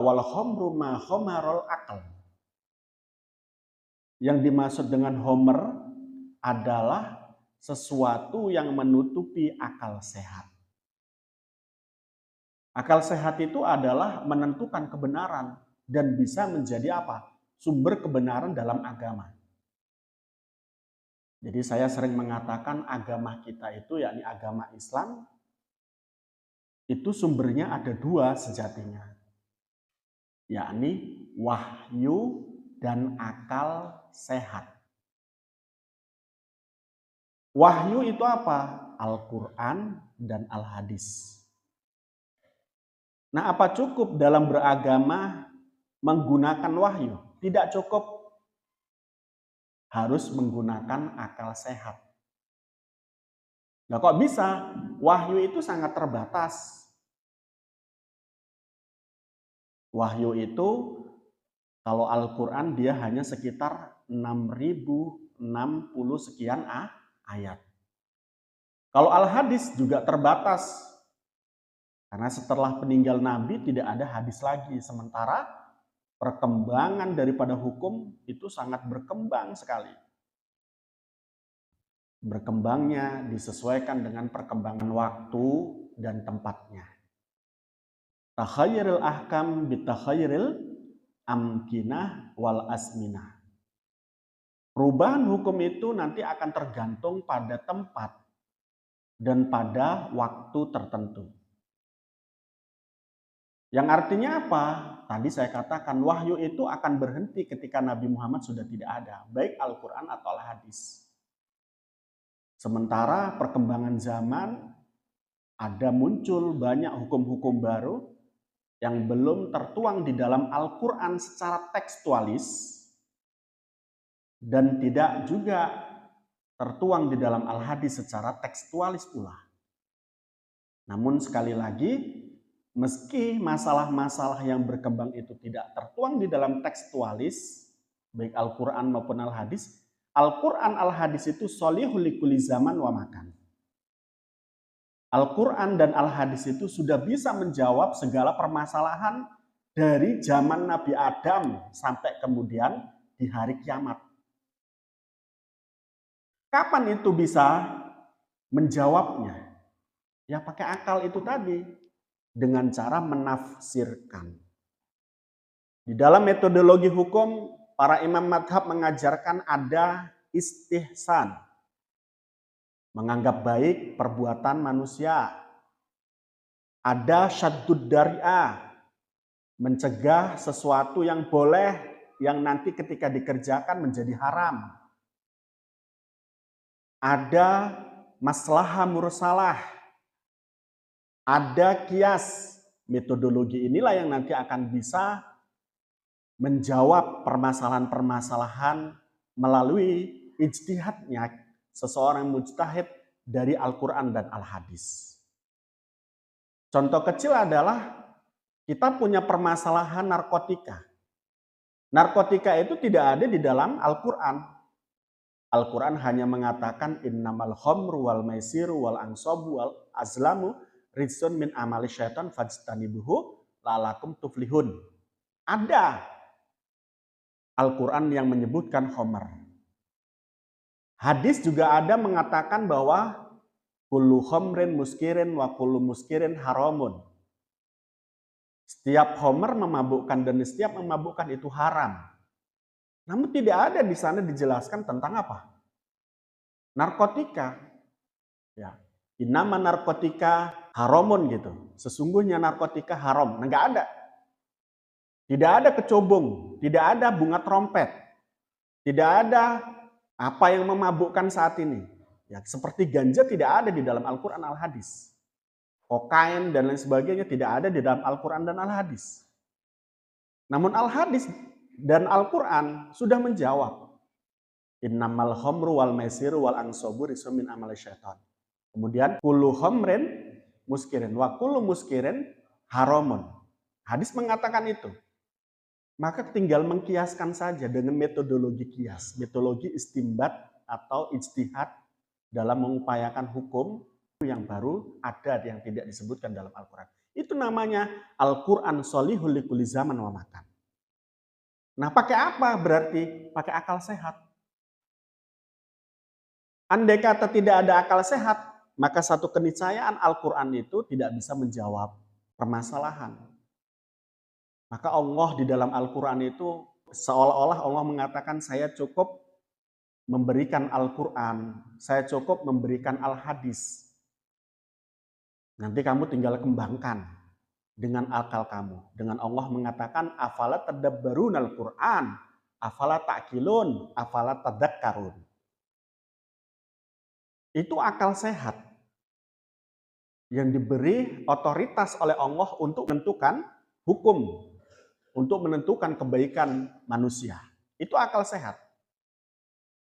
Wal khamru ma khamarul aql. Yang dimaksud dengan homer adalah sesuatu yang menutupi akal sehat. Akal sehat itu adalah menentukan kebenaran dan bisa menjadi apa? Sumber kebenaran dalam agama. Jadi saya sering mengatakan agama kita itu, yakni agama Islam, itu sumbernya ada dua sejatinya, yakni wahyu dan akal sehat. Wahyu itu apa? Al-Quran dan Al-Hadis. Nah, apa cukup dalam beragama menggunakan wahyu? Tidak cukup. Harus menggunakan akal sehat. Nah, kok bisa? Wahyu itu sangat terbatas. Wahyu itu kalau Al-Quran dia hanya sekitar 6.060 sekian ayat. Kalau Al-Hadis juga terbatas. Karena setelah peninggal Nabi tidak ada hadis lagi. Sementara perkembangan daripada hukum itu sangat berkembang sekali. Berkembangnya disesuaikan dengan perkembangan waktu dan tempatnya. Takhayyurul ahkam bitakhayyuril amkinah wal asminah. Perubahan hukum itu nanti akan tergantung pada tempat dan pada waktu tertentu. Yang artinya apa? Tadi saya katakan wahyu itu akan berhenti ketika Nabi Muhammad sudah tidak ada, baik Al-Quran atau Al-Hadis. Sementara perkembangan zaman ada muncul banyak hukum-hukum baru yang belum tertuang di dalam Al-Quran secara tekstualis dan tidak juga tertuang di dalam Al-Hadis secara tekstualis pula. Namun sekali lagi, meski masalah-masalah yang berkembang itu tidak tertuang di dalam tekstualis, baik Al-Quran maupun Al-Hadis, Al-Quran Al-Hadis itu sholihul likulli zaman wa makan. Al-Quran dan Al-Hadis itu sudah bisa menjawab segala permasalahan dari zaman Nabi Adam sampai kemudian di hari kiamat. Kapan itu bisa menjawabnya? Ya pakai akal itu tadi, dengan cara menafsirkan. Di dalam metodologi hukum, para imam madhab mengajarkan ada istihsan. Menganggap baik perbuatan manusia. Ada syaddud dari'ah. Mencegah sesuatu yang boleh, yang nanti ketika dikerjakan menjadi haram. Ada maslahah mursalah. Ada kias. Metodologi inilah yang nanti akan bisa menjawab permasalahan-permasalahan melalui ijtihadnya seseorang mujtahid dari Al-Quran dan Al-Hadis. Contoh kecil adalah kita punya permasalahan narkotika. Narkotika itu tidak ada di dalam Al-Quran. Al-Quran hanya mengatakan innamal khamru wal maisiru wal ansabu wal azlamu rijsun min amali syaitan fajtanibuhu la'alakum tuflihun. Ada Al-Quran yang menyebutkan khamr. Hadis juga ada mengatakan bahwa kullu khamrin muskirin wa kullu muskirin haramun. Setiap khamr memabukkan dan setiap memabukkan itu haram. Namun tidak ada di sana dijelaskan tentang apa? Narkotika. Ya. Innama narkotika haramun gitu. Sesungguhnya narkotika haram. Nah, enggak ada. Tidak ada kecobong, tidak ada bunga trompet. Tidak ada apa yang memabukkan saat ini. Ya, seperti ganja tidak ada di dalam Al-Quran Al-Hadis. Kokain dan lain sebagainya tidak ada di dalam Al-Quran dan Al-Hadis. Namun Al-Hadis dan Al-Quran sudah menjawab. Innamal khamru wal maisiru wal ansabu rijsun min amali syaitan. Kemudian kullu khamrin muskirin wa kullu muskirin haramun. Hadis mengatakan itu. Maka tinggal mengkiaskan saja dengan metodologi kias, metodologi istimbat atau ijtihad dalam mengupayakan hukum yang baru ada yang tidak disebutkan dalam Al-Quran. Itu namanya Al-Quran Sholihul Likulli Zaman wa Makan. Nah, pakai apa berarti? Pakai akal sehat. Andai kata tidak ada akal sehat, maka satu keniscayaan Al-Quran itu tidak bisa menjawab permasalahan. Maka Allah di dalam Al-Quran itu seolah-olah Allah mengatakan saya cukup memberikan Al-Quran, saya cukup memberikan Al-Hadis. Nanti kamu tinggal kembangkan dengan akal kamu. Dengan Allah mengatakan afala tadabbarun Al-Quran, afala ta'qilun, afala tadakkarun. Itu akal sehat yang diberi otoritas oleh Allah untuk menentukan hukum, untuk menentukan kebaikan manusia. Itu akal sehat.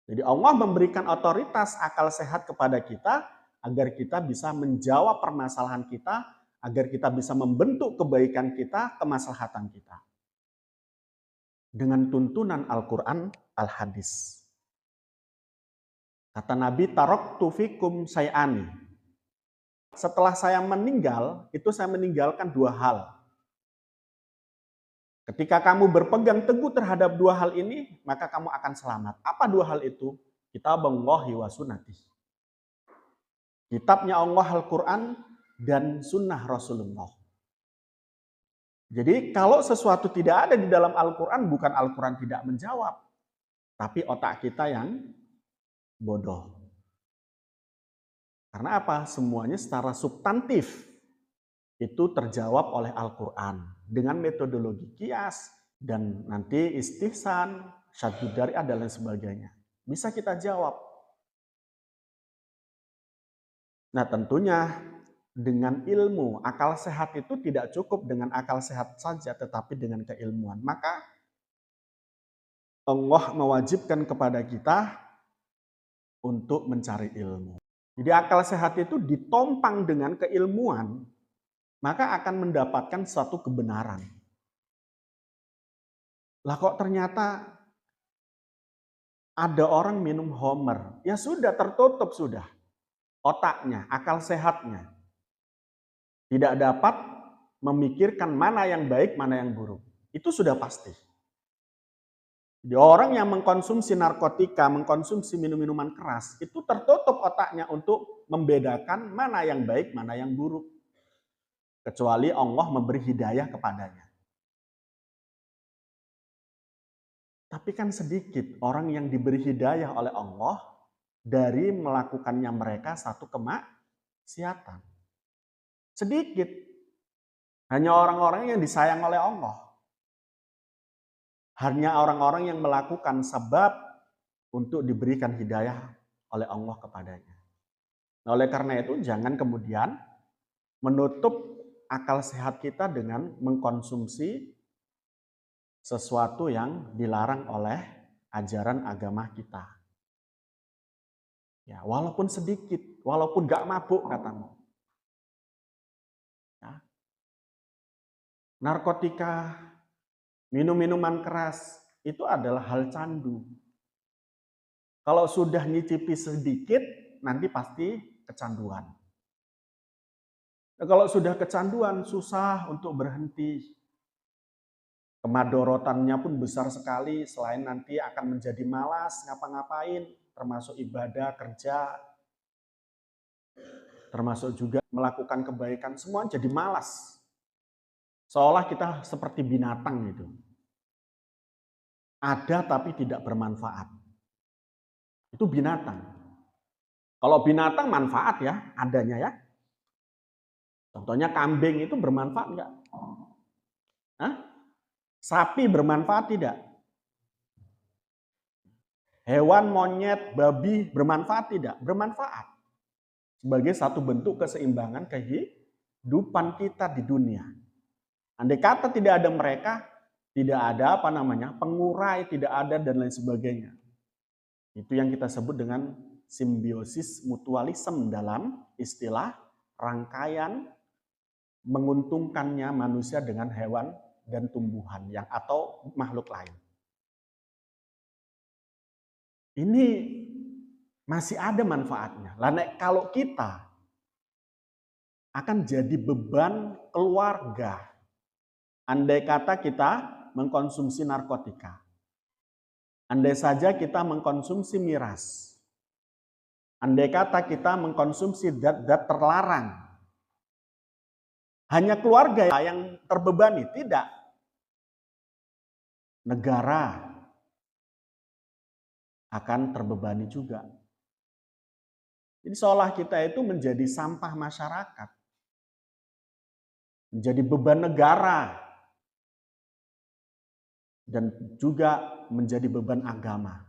Jadi Allah memberikan otoritas akal sehat kepada kita agar kita bisa menjawab permasalahan kita, agar kita bisa membentuk kebaikan kita, kemaslahatan kita. Dengan tuntunan Al-Quran, Al-Hadis. Kata Nabi, taraktu fikum say'ani. Setelah saya meninggal, itu saya meninggalkan dua hal. Ketika kamu berpegang teguh terhadap dua hal ini, maka kamu akan selamat. Apa dua hal itu? Kitabullahi wa sunnati. Kitabnya Allah Al-Quran dan sunnah Rasulullah. Jadi kalau sesuatu tidak ada di dalam Al-Quran, bukan Al-Quran tidak menjawab. Tapi otak kita yang bodoh. Karena apa? Semuanya secara substantif itu terjawab oleh Al-Quran dengan metodologi kias dan nanti istihsan, syadud dari'ah dan lain sebagainya. Bisa kita jawab. Nah, tentunya dengan ilmu, akal sehat itu tidak cukup dengan akal sehat saja, tetapi dengan keilmuan. Maka Allah mewajibkan kepada kita untuk mencari ilmu. Jadi akal sehat itu ditompang dengan keilmuan, maka akan mendapatkan suatu kebenaran. Lah kok ternyata ada orang minum homer, ya sudah tertutup sudah otaknya, akal sehatnya. Tidak dapat memikirkan mana yang baik, mana yang buruk. Itu sudah pasti. Jadi orang yang mengkonsumsi narkotika, mengkonsumsi minum-minuman keras, itu tertutup otaknya untuk membedakan mana yang baik, mana yang buruk. Kecuali Allah memberi hidayah kepadanya. Tapi kan sedikit orang yang diberi hidayah oleh Allah dari melakukannya mereka satu kemaksiatan. Sedikit. Hanya orang-orang yang disayang oleh Allah. Hanya orang-orang yang melakukan sebab untuk diberikan hidayah oleh Allah kepadanya. Nah, oleh karena itu jangan kemudian menutup akal sehat kita dengan mengkonsumsi sesuatu yang dilarang oleh ajaran agama kita. Ya, walaupun sedikit, walaupun gak mabuk katamu. Ya. Narkotika, minum-minuman keras, itu adalah hal candu. Kalau sudah nyicipi sedikit, nanti pasti kecanduan. Nah, kalau sudah kecanduan, susah untuk berhenti. Kemadorotannya pun besar sekali, selain nanti akan menjadi malas ngapa-ngapain, termasuk ibadah, kerja, termasuk juga melakukan kebaikan, semua jadi malas. Seolah kita seperti binatang gitu. Ada tapi tidak bermanfaat. Itu binatang. Kalau binatang manfaat ya, adanya ya. Contohnya kambing itu bermanfaat enggak? Hah? Sapi bermanfaat tidak? Hewan, monyet, babi bermanfaat tidak? Bermanfaat. Sebagai satu bentuk keseimbangan kehidupan kita di dunia. Andai kata tidak ada mereka, tidak ada pengurai, tidak ada dan lain sebagainya. Itu yang kita sebut dengan simbiosis mutualisme dalam istilah rangkaian menguntungkannya manusia dengan hewan dan tumbuhan yang atau makhluk lain. Ini masih ada manfaatnya. Lah kalau kita akan jadi beban keluarga. Andai kata kita mengkonsumsi narkotika. Andai saja kita mengkonsumsi miras. Andai kata kita mengkonsumsi zat-zat terlarang. Hanya keluarga yang terbebani, tidak. Negara akan terbebani juga. Jadi seolah kita itu menjadi sampah masyarakat. Menjadi beban negara. Dan juga menjadi beban agama.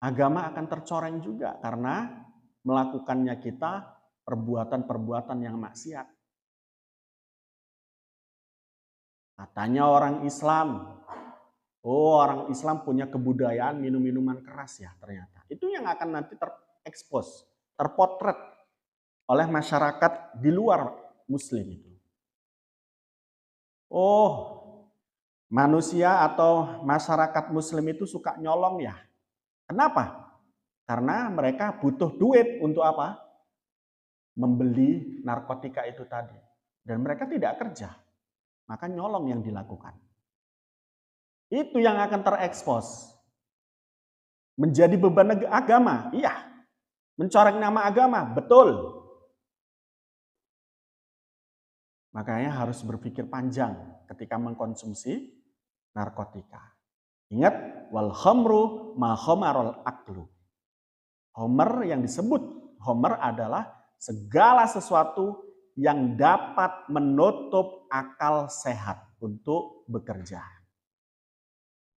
Agama akan tercoreng juga karena melakukannya kita perbuatan-perbuatan yang maksiat. Katanya orang Islam, orang Islam punya kebudayaan minum-minuman keras ya ternyata. Itu yang akan nanti terekspos, terpotret oleh masyarakat di luar Muslim itu. Manusia atau masyarakat Muslim itu suka nyolong ya. Kenapa? Karena mereka butuh duit untuk apa? Membeli narkotika itu tadi. Dan mereka tidak kerja. Maka nyolong yang dilakukan. Itu yang akan terekspos. Menjadi beban agama, iya. Mencoreng nama agama, betul. Makanya harus berpikir panjang ketika mengkonsumsi narkotika. Ingat, wal khamru ma khamarul aqlu. Homer yang disebut Homer adalah segala sesuatu yang dapat menutup akal sehat untuk bekerja.